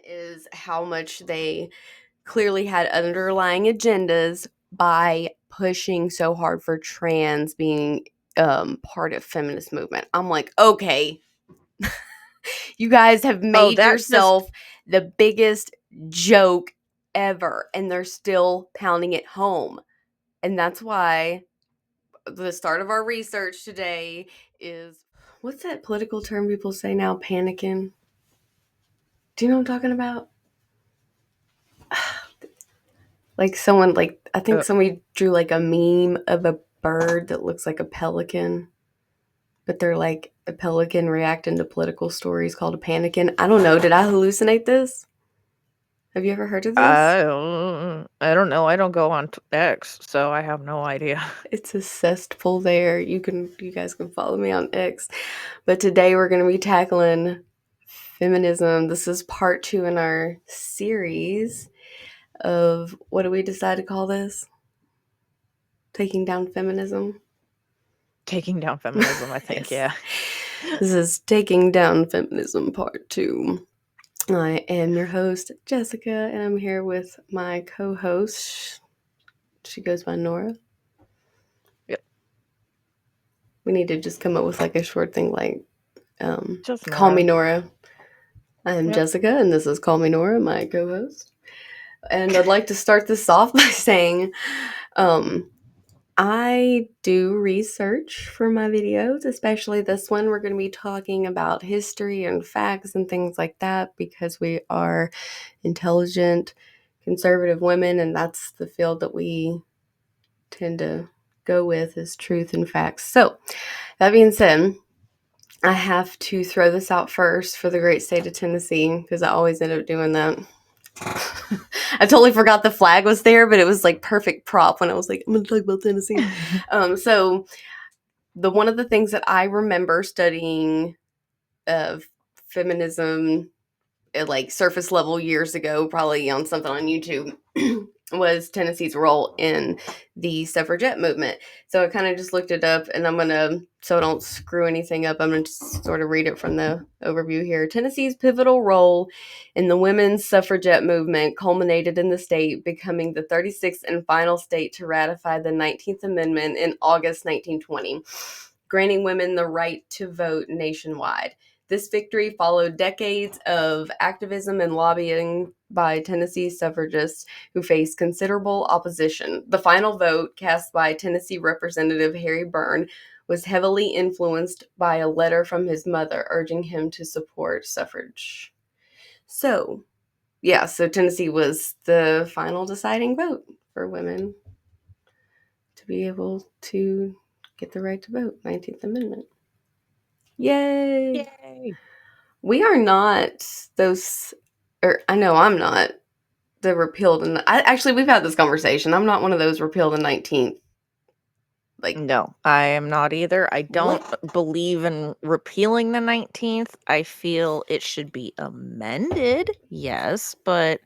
is how much they clearly had underlying agendas by pushing so hard for trans being part of feminist movement. I'm like, okay, you guys have made yourself the biggest joke ever, and they're still pounding it home. And that's why the start of our research today is, what's that political term people say now? Panicking. Do you know what I'm talking about? Like someone, I think somebody drew like a meme of a bird that looks like a pelican, but they're like a pelican reacting to political stories called a panikin. I don't know. Did I hallucinate this? Have you ever heard of this? I don't know. I don't go on X, so I have no idea. It's a cesspool there. You guys can follow me on X. But today we're going to be tackling feminism. This is part 2 in our series of, what do we decide to call this? Taking Down Feminism? Taking Down Feminism, I think, Yes. Yeah. This is Taking Down Feminism part 2. I am your host, Jessica, and I'm here with my co-host. She goes by Nora. Yep. We need to just come up with like a short thing like, Just Call Nora. Me Nora. I'm Yep. Jessica, and this is Call Me Nora, my co-host. And I'd like to start this off by saying, I do research for my videos, especially this one. We're going to be talking about history and facts and things like that because we are intelligent, conservative women, and that's the field that we tend to go with, is truth and facts. So, that being said, I have to throw this out first for the great state of Tennessee because I always end up doing that. I totally forgot the flag was there, but it was like perfect prop when I was like, I'm going to talk about Tennessee. So one of the things that I remember studying feminism at like surface level years ago, probably on something on YouTube, was Tennessee's role in the suffragette movement. So I kind of just looked it up, and I'm going to, so I don't screw anything up, I'm going to just sort of read it from the overview here. Tennessee's pivotal role in the women's suffragette movement culminated in the state becoming the 36th and final state to ratify the 19th Amendment in August 1920, granting women the right to vote nationwide. This victory followed decades of activism and lobbying by Tennessee suffragists who faced considerable opposition. The final vote, cast by Tennessee Representative Harry Byrne, was heavily influenced by a letter from his mother urging him to support suffrage. So Tennessee was the final deciding vote for women to be able to get the right to vote, 19th Amendment. Yay! Yay! We are not those, or I know I'm not the repealed. And actually, we've had this conversation. I'm not one of those repealed the 19th. No, I am not either. I don't believe in repealing the 19th. I feel it should be amended, yes, but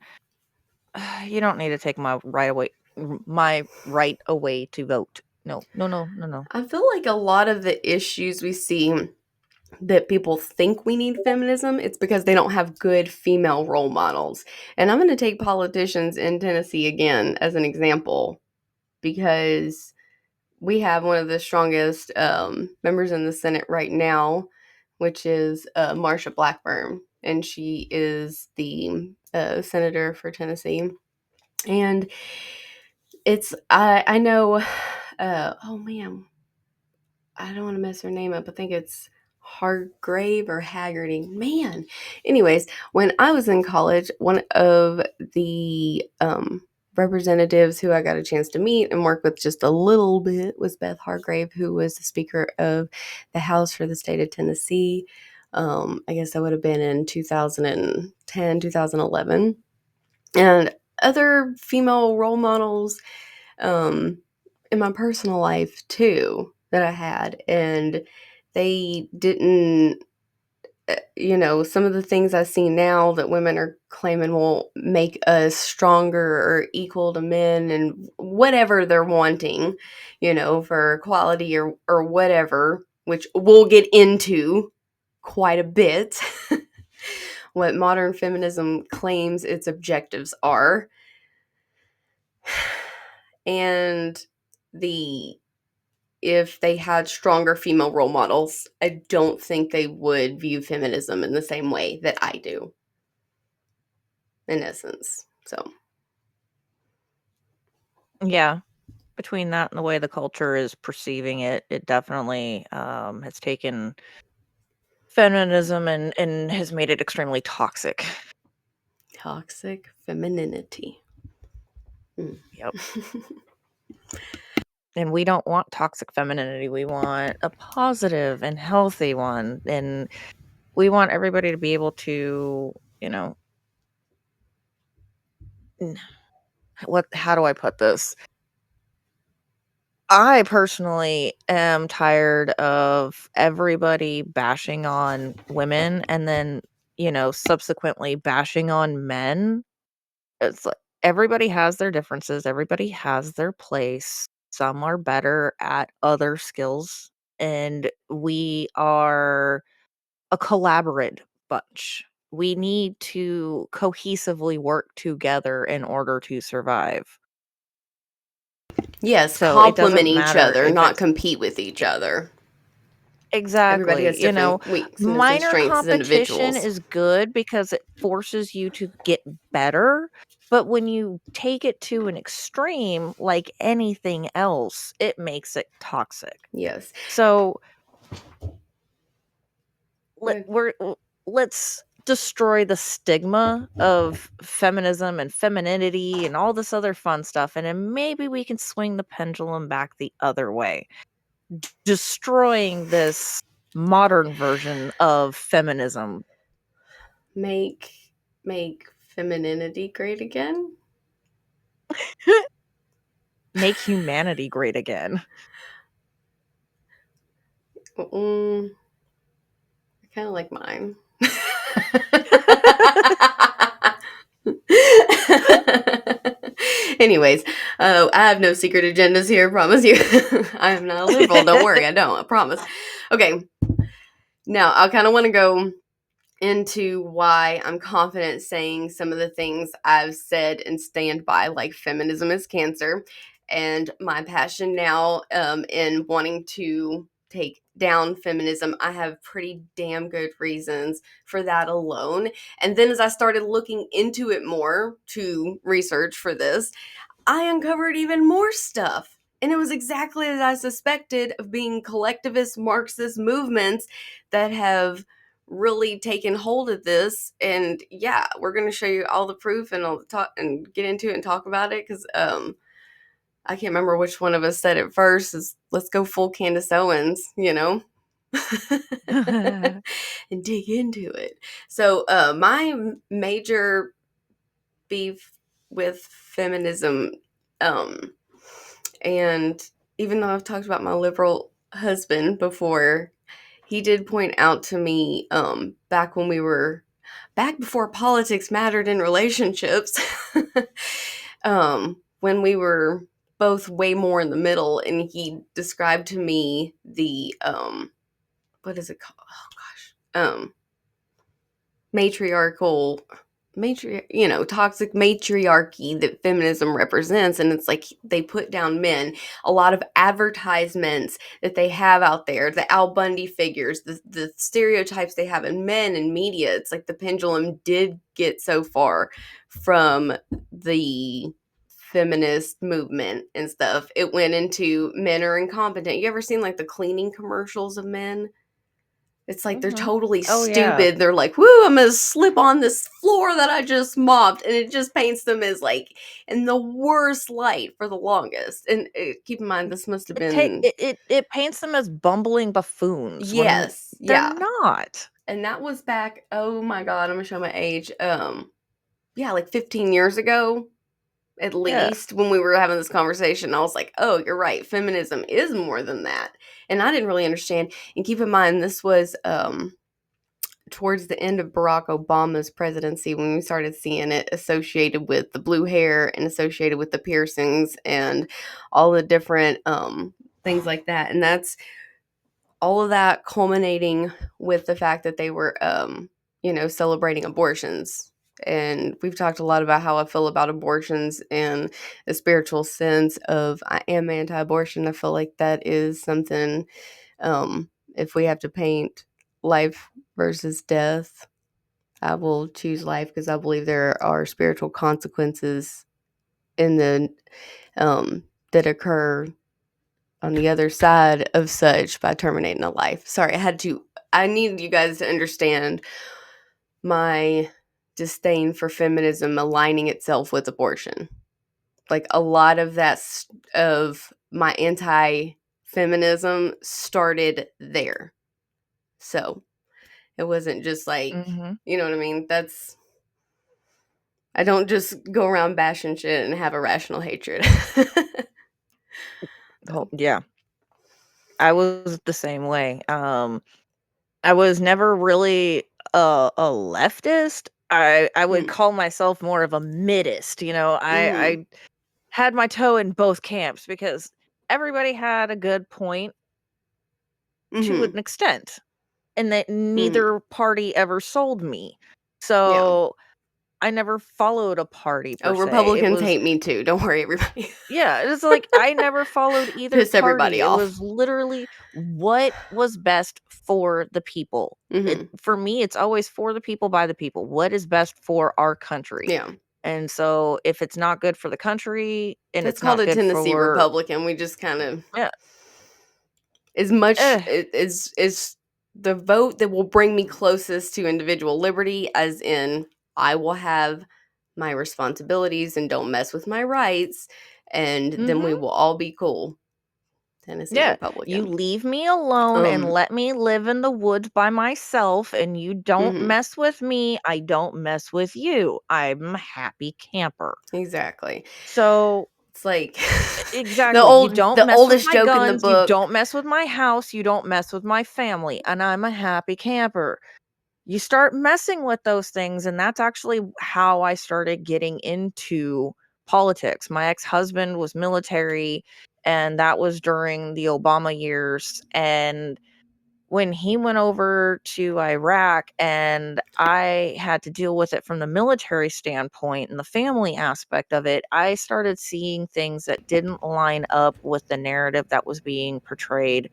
you don't need to take my right away to vote. No. I feel like a lot of the issues we see that people think we need feminism, it's because they don't have good female role models. And I'm going to take politicians in Tennessee again as an example, because we have one of the strongest members in the Senate right now, which is Marsha Blackburn, and she is the senator for Tennessee. And I know, oh man, I don't want to mess her name up. I think it's Hargrave or Haggerty. Man. Anyways, when I was in college, one of the representatives who I got a chance to meet and work with just a little bit was Beth Hargrave, who was the Speaker of the House for the state of Tennessee. I guess that would have been in 2010, 2011. And other female role models in my personal life too that I had, and they didn't, some of the things I see now that women are claiming will make us stronger or equal to men and whatever they're wanting, for equality or whatever, which we'll get into quite a bit, what modern feminism claims its objectives are. And if they had stronger female role models, I don't think they would view feminism in the same way that I do, in essence. So, yeah, between that and the way the culture is perceiving it, it definitely has taken feminism and has made it extremely toxic. toxic femininity. Yep. And we don't want toxic femininity. We want a positive and healthy one. And we want everybody to be able to, how do I put this? I personally am tired of everybody bashing on women and then, subsequently bashing on men. It's like everybody has their differences, everybody has their place. Some are better at other skills, and we are a collaborative bunch. We need to cohesively work together in order to survive. Yes, So it complement doesn't each matter other, if not it's compete with each other. Everybody exactly, has different weaknesses and minor strengths as competition individuals. is good because it forces you to get better, but when you take it to an extreme, like anything else, it makes it toxic. Yes. So Good. let's destroy the stigma of feminism and femininity and all this other fun stuff, and then maybe we can swing the pendulum back the other way, destroying this modern version of feminism. Make femininity great again. Make humanity great again. I kind of like mine. Anyways, I have no secret agendas here, promise you. I am not a liberal, don't worry, I don't, I promise. Okay, now I kind of want to go into why I'm confident saying some of the things I've said and stand by, like feminism is cancer, and my passion now in wanting to take down feminism. I have pretty damn good reasons for that alone. And then as I started looking into it more to research for this, I uncovered even more stuff. And it was exactly as I suspected, of being collectivist Marxist movements that have really taken hold of this. And yeah, we're going to show you all the proof, and I'll talk and get into it and talk about it, because I can't remember which one of us said it first. Is let's go full Candace Owens, and dig into it. So my major beef with feminism, and even though I've talked about my liberal husband before, he did point out to me back before politics mattered in relationships, when we were both way more in the middle, and he described to me the what is it called? Oh gosh. Matriarchal toxic matriarchy that feminism represents. And it's like they put down men. A lot of advertisements that they have out there, the Al Bundy figures, the stereotypes they have in men and media, it's like the pendulum did get so far from the feminist movement and stuff. It went into men are incompetent. You ever seen like the cleaning commercials of men? It's like they're totally Oh, yeah. stupid. They're like, woo, I'm going to slip on this floor that I just mopped. And it just paints them as like in the worst light for the longest. And keep in mind, this must have been. It paints them as bumbling buffoons when Yes. they're Yeah. not. And that was back, oh my God, I'm going to show my age. Yeah, like 15 years ago, at Yeah. least, when we were having this conversation. I was like, oh, you're right. Feminism is more than that. And I didn't really understand. And keep in mind, this was towards the end of Barack Obama's presidency, when we started seeing it associated with the blue hair and associated with the piercings and all the different things like that. And that's all of that culminating with the fact that they were celebrating abortions. And we've talked a lot about how I feel about abortions in a spiritual sense of I am anti-abortion. I feel like that is something, if we have to paint life versus death, I will choose life because I believe there are spiritual consequences in the that occur on the other side of such by terminating a life. Sorry, I need you guys to understand my disdain for feminism aligning itself with abortion. Like a lot of of my anti-feminism started there. So it wasn't just like, you know what I mean? I don't just go around bashing shit and have irrational hatred. Oh, yeah. I was the same way. I was never really a leftist. I would Mm. call myself more of a midist. Mhm. I had my toe in both camps because everybody had a good point to an Mhm. extent, and that Mhm. neither party ever sold me. Yeah. So I never followed a party per Oh, se. It Republicans was hate me too. Don't worry, everybody. Yeah, it's like I never followed either Piss everybody party. It off. was literally what was best for the people. Mhm. For me, it's always for the people by the people. What is best for our country? Yeah. And so if it's not good for the country and That's it's called not a good Tennessee for Republican. We just kind of yeah, as much eh, is the vote that will bring me closest to individual liberty, as in I will have my responsibilities and don't mess with my rights, and then we mhm. will all be cool. Tennessee Yeah, you Republican. leave me alone and Um. let me live in the woods by myself, and you don't Mhm. mess with me, I don't mess with you. I'm a happy camper. Exactly. So It's like exactly. You don't the mess with oldest my joke in the guns, you book. don't mess with my house, you don't mess with my family, and I'm a happy camper. You start messing with those things, and that's actually how I started getting into politics. My ex-husband was military, and that was during the Obama years, and when he went over to Iraq and I had to deal with it from the military standpoint and the family aspect of it, I started seeing things that didn't line up with the narrative that was being portrayed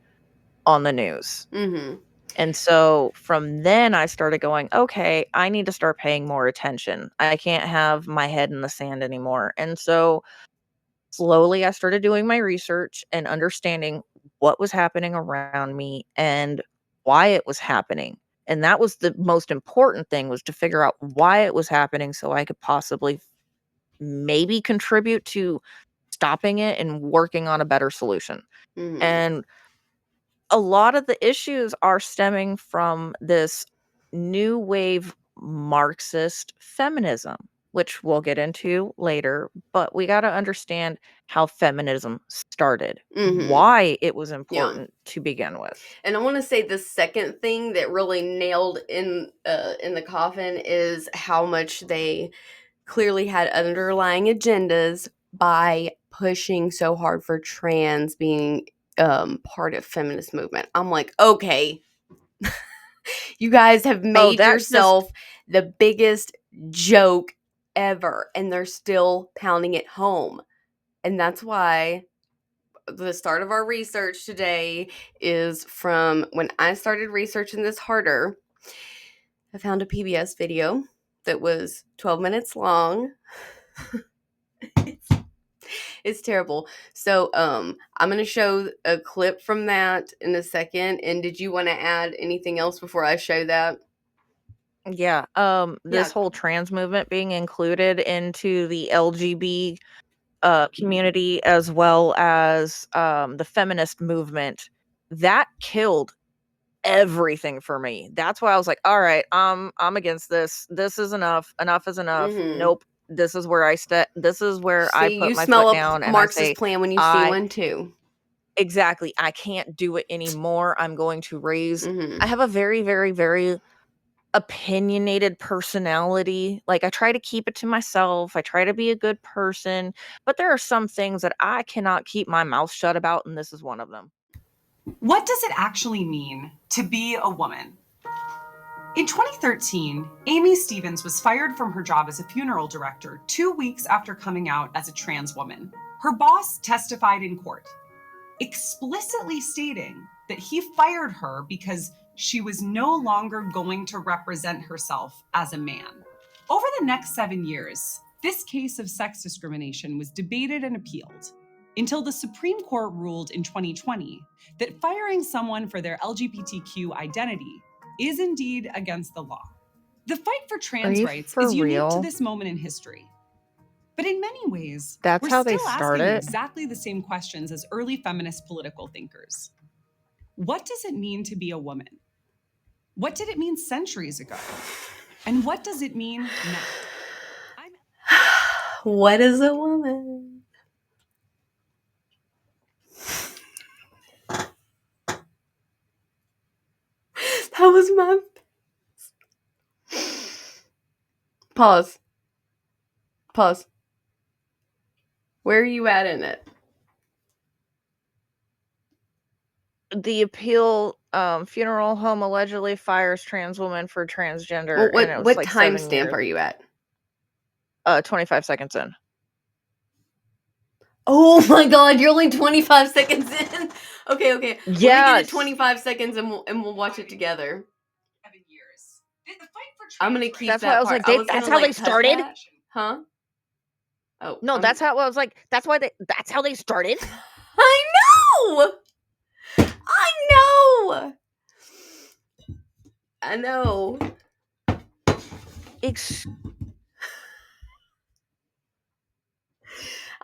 on the news. Mhm. And so from then I started going, okay, I need to start paying more attention. I can't have my head in the sand anymore. And so slowly I started doing my research and understanding what was happening around me and why it was happening. And that was the most important thing, was to figure out why it was happening so I could possibly maybe contribute to stopping it and working on a better solution. Mhm. And a lot of the issues are stemming from this new wave Marxist feminism, which we'll get into later. But we got to understand how feminism started, Mhm. why it was Yeah. important to begin with. And I want to say the second thing that really nailed in the coffin is how much they clearly had underlying agendas by pushing so hard for trans being part of feminist movement. I'm like, okay, you guys have Oh, made that just, yourself the biggest joke ever, and they're still pounding it home. And that's why the start of our research today is from when I started researching this harder. I found a PBS video that was 12 minutes long. It's terrible. So, I'm gonna show a clip from that in a second. And did you want to add anything else before I show that? yeah, Yeah. this whole trans movement being included into the LGB community, as well as the feminist movement, that killed everything for me. That's why I was like, "All right, I'm against this. This is enough. Enough is enough. Mm-hmm. Nope. This is where this is where I See, put you my smell foot a down and I Marxist say, plan when you see I one too. exactly, I can't do it anymore. I'm going to raise Mm-hmm. I have a very, very, very opinionated personality. Like I try to keep it to myself. I try to be a good person, but there are some things that I cannot keep my mouth shut about, and this is one of them. What does it actually mean to be a woman? In 2013, Amy Stevens was fired from her job as a funeral director 2 weeks after coming out as a trans woman. Her boss testified in court, explicitly stating that he fired her because she was no longer going to represent herself as a man. Over the next 7 years, this case of sex discrimination was debated and appealed until the Supreme Court ruled in 2020 that firing someone for their LGBTQ identity is indeed against the law. The fight for trans rights is unique to this moment in history. But in many ways, we're still asking exactly the same questions as early feminist political thinkers. What does it mean to be a woman? What did it mean centuries ago? And what does it mean now? What is a woman? That was my... Pause. Where are you at in it? The appeal, funeral home allegedly fires trans woman for transgender. Well, and it was what timestamp are you at? 25 seconds in. Oh my God, you're only 25 seconds in. Okay. Yes. Let me get it 25 seconds and we'll watch it together. I'm gonna keep that's that why I was part. like, that's how they started? Huh? Oh. No, that's how I was like, that's how they started? I know!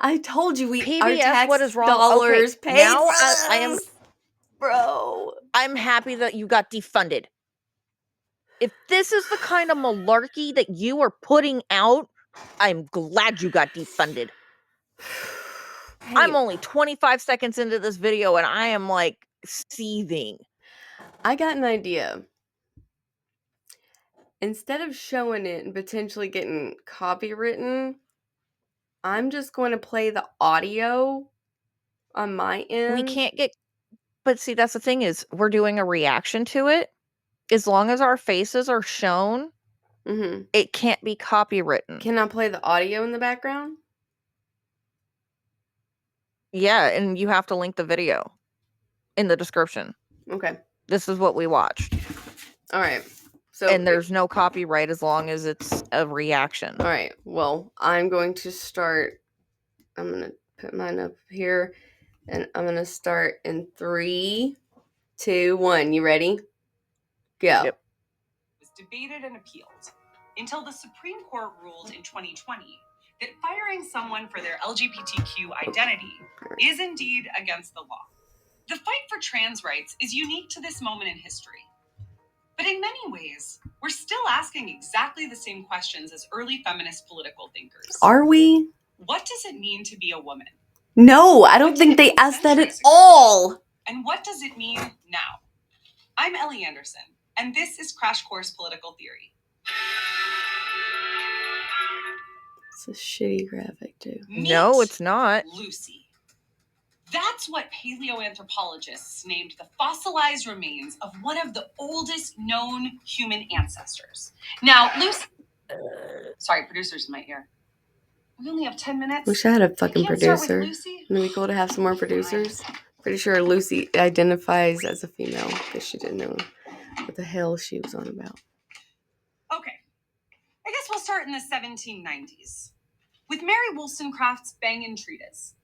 I told you our tax what is wrong? dollars Okay, pay now this. I am, bro. I'm happy that you got defunded. If this is the kind of malarkey that you are putting out, I'm glad you got defunded. Hey. I'm only 25 seconds into this video and I am like seething. I got an idea. Instead of showing it and potentially getting copywritten, I'm just going to play the audio on my end. We can't get... But see, that's the thing is, we're doing a reaction to it. As long as our faces are shown, it can't be copywritten. Can I play the audio in the background? Yeah, and you have to link the video in the description. Okay. This is what we watched. All right. So, and there's no copyright as long as it's a reaction. All right. Well, I'm going to start. I'm going to put mine up here. And I'm going to start in 3, 2, 1. You ready? Go. Yep. It was debated and appealed until the Supreme Court ruled in 2020 that firing someone for their LGBTQ identity is indeed against the law. The fight for trans rights is unique to this moment in history. But in many ways, we're still asking exactly the same questions as early feminist political thinkers. Are we? What does it mean to be a woman? No, I don't think they asked that at all. And what does it mean now? I'm Ellie Anderson, and this is Crash Course Political Theory. It's a shitty graphic, too. No, it's not. Lucy. That's what paleoanthropologists named the fossilized remains of one of the oldest known human ancestors. Now, Lucy... Sorry, producer's in my ear. We only have 10 minutes. Wish I had a fucking producer. Wouldn't it be cool to have some more producers? Pretty sure Lucy identifies as a female because she didn't know what the hell she was on about. Okay. I guess we'll start in the 1790s with Mary Wollstonecraft's Bangin' Treatise.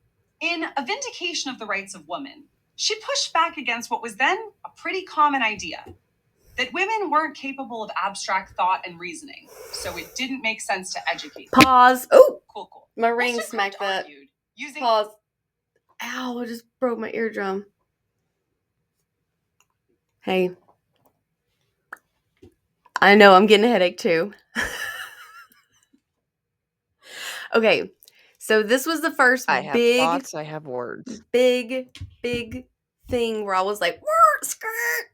In A Vindication of the Rights of Woman, she pushed back against what was then a pretty common idea, that women weren't capable of abstract thought and reasoning, so it didn't make sense to educate them. Pause. Oh, cool. My ring smacked that. Pause. Ow, I just broke my eardrum. Hey. I know, I'm getting a headache too. Okay. So this was the first I have thoughts, I have words. Big thing where I was like, skirt.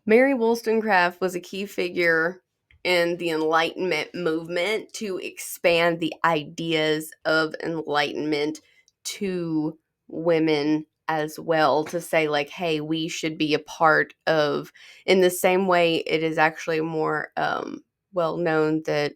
Mary Wollstonecraft was a key figure in the Enlightenment movement to expand the ideas of enlightenment to women as well, to say like, hey, we should be a part of, in the same way it is actually more well known that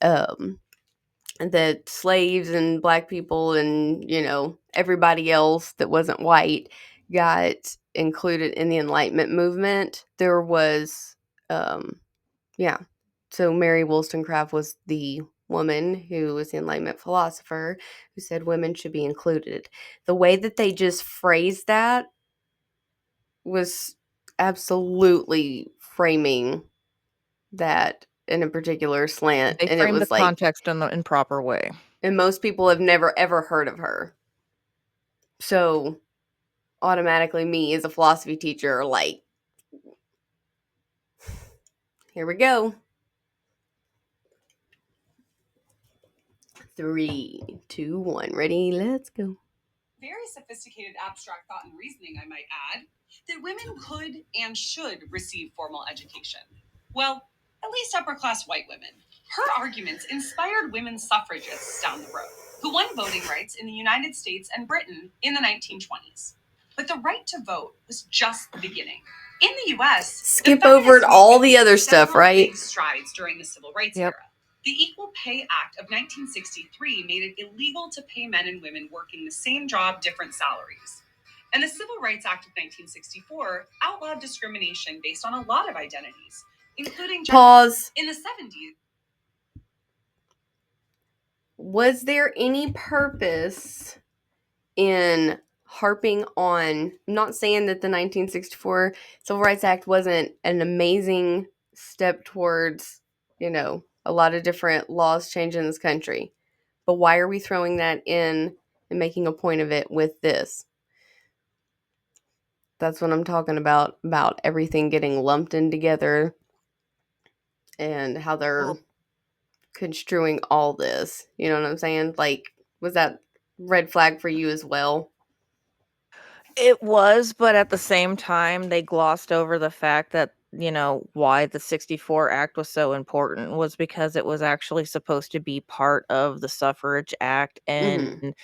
that slaves and black people and, you know, everybody else that wasn't white got included in the Enlightenment movement. There was so Mary Wollstonecraft was the woman who was the Enlightenment philosopher who said women should be included. The way that they just phrased that was absolutely framing that in a particular slant. They And it framed the was like, context in the improper way. and most people have never ever heard of her. So automatically me as a philosophy teacher are like, here we go. 3, 2, 1, ready, let's go. Very sophisticated abstract thought and reasoning, I might add, that women could and should receive formal education. Well, at least upper-class white women. Her arguments inspired women suffragists down the road, who won voting rights in the United States and Britain in the 1920s. But the right to vote was just the beginning. In the U.S., skip over all the other stuff, right? Big strides during the Civil Rights Yep. era. The Equal Pay Act of 1963 made it illegal to pay men and women working the same job different salaries. And the Civil Rights Act of 1964 outlawed discrimination based on a lot of identities, including gender. Pause. In the 70s. Was there any purpose in harping on, I'm not saying that the 1964 Civil Rights Act wasn't an amazing step towards, you know, a lot of different laws changing in this country, but why are we throwing that in and making a point of it with this? That's what I'm talking about everything getting lumped in together and how they're construing all this. You know what I'm saying? Like, was that red flag for you as well? It was, but at the same time, they glossed over the fact that, you know, why the 64 Act was so important was because it was actually supposed to be part of the Suffrage Act, and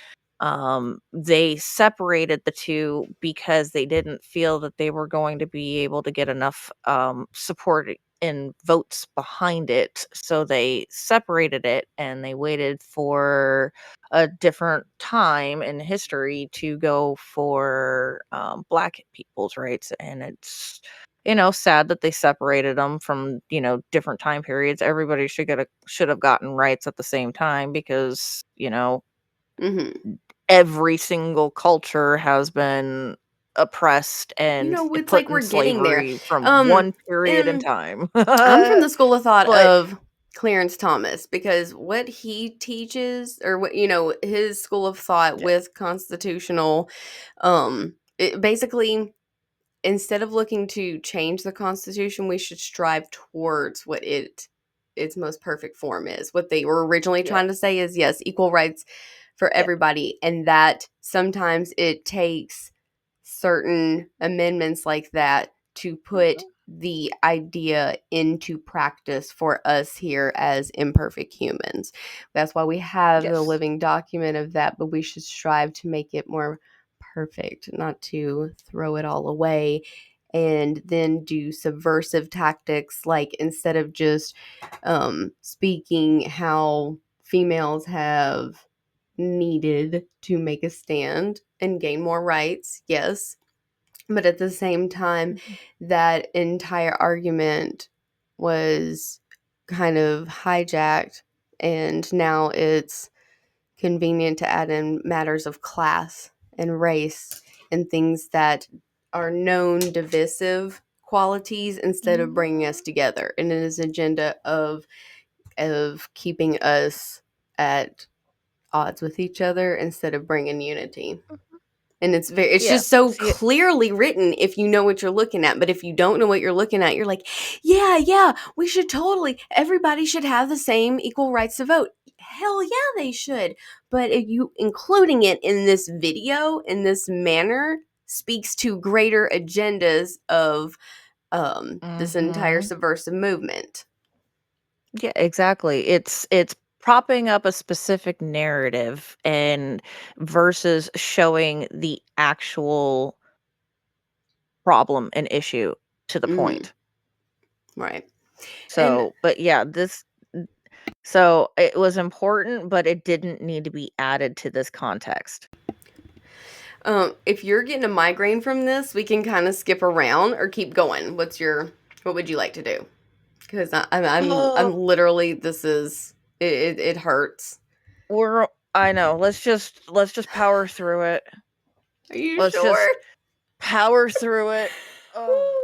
they separated the two because they didn't feel that they were going to be able to get enough support and votes behind it. So they separated it and they waited for a different time in history to go for black people's rights. And it's, you know, sad that they separated them from, you know, different time periods. Everybody should have gotten rights at the same time because, you know, every single culture has been oppressed and It's put like in we're getting there. slavery from one period in And time. I'm from the school of thought But of Clarence Thomas, because what he teaches, or what, you know, his school of thought with constitutional, basically, instead of looking to change the Constitution, we should strive towards what its most perfect form is. What they were originally trying to say is, yes, equal rights for everybody, and that sometimes it takes certain amendments like that to put the idea into practice for us here as imperfect humans. That's why we have the living document of that, but we should strive to make it more perfect, not to throw it all away and then do subversive tactics, like instead of just speaking how females have needed to make a stand and gain more rights, yes, but at the same time, that entire argument was kind of hijacked, and now it's convenient to add in matters of class and race and things that are known divisive qualities instead of bringing us together, and it is an agenda of keeping us at odds with each other instead of bringing unity. And it's just so clearly written if you know what you're looking at. But if you don't know what you're looking at, you're like, yeah, we should everybody should have the same equal rights to vote. Hell yeah, they should. But if you including it in this video in this manner speaks to greater agendas of this entire subversive movement. Yeah, exactly. It's propping up a specific narrative and versus showing the actual problem and issue to the point. Right. So, but yeah, so it was important, but it didn't need to be added to this context. If you're getting a migraine from this, we can kind of skip around or keep going. What would you like to do? Because I'm literally, it hurts. I know. Let's just power through it. Are you Let's sure? just power through it. Oh.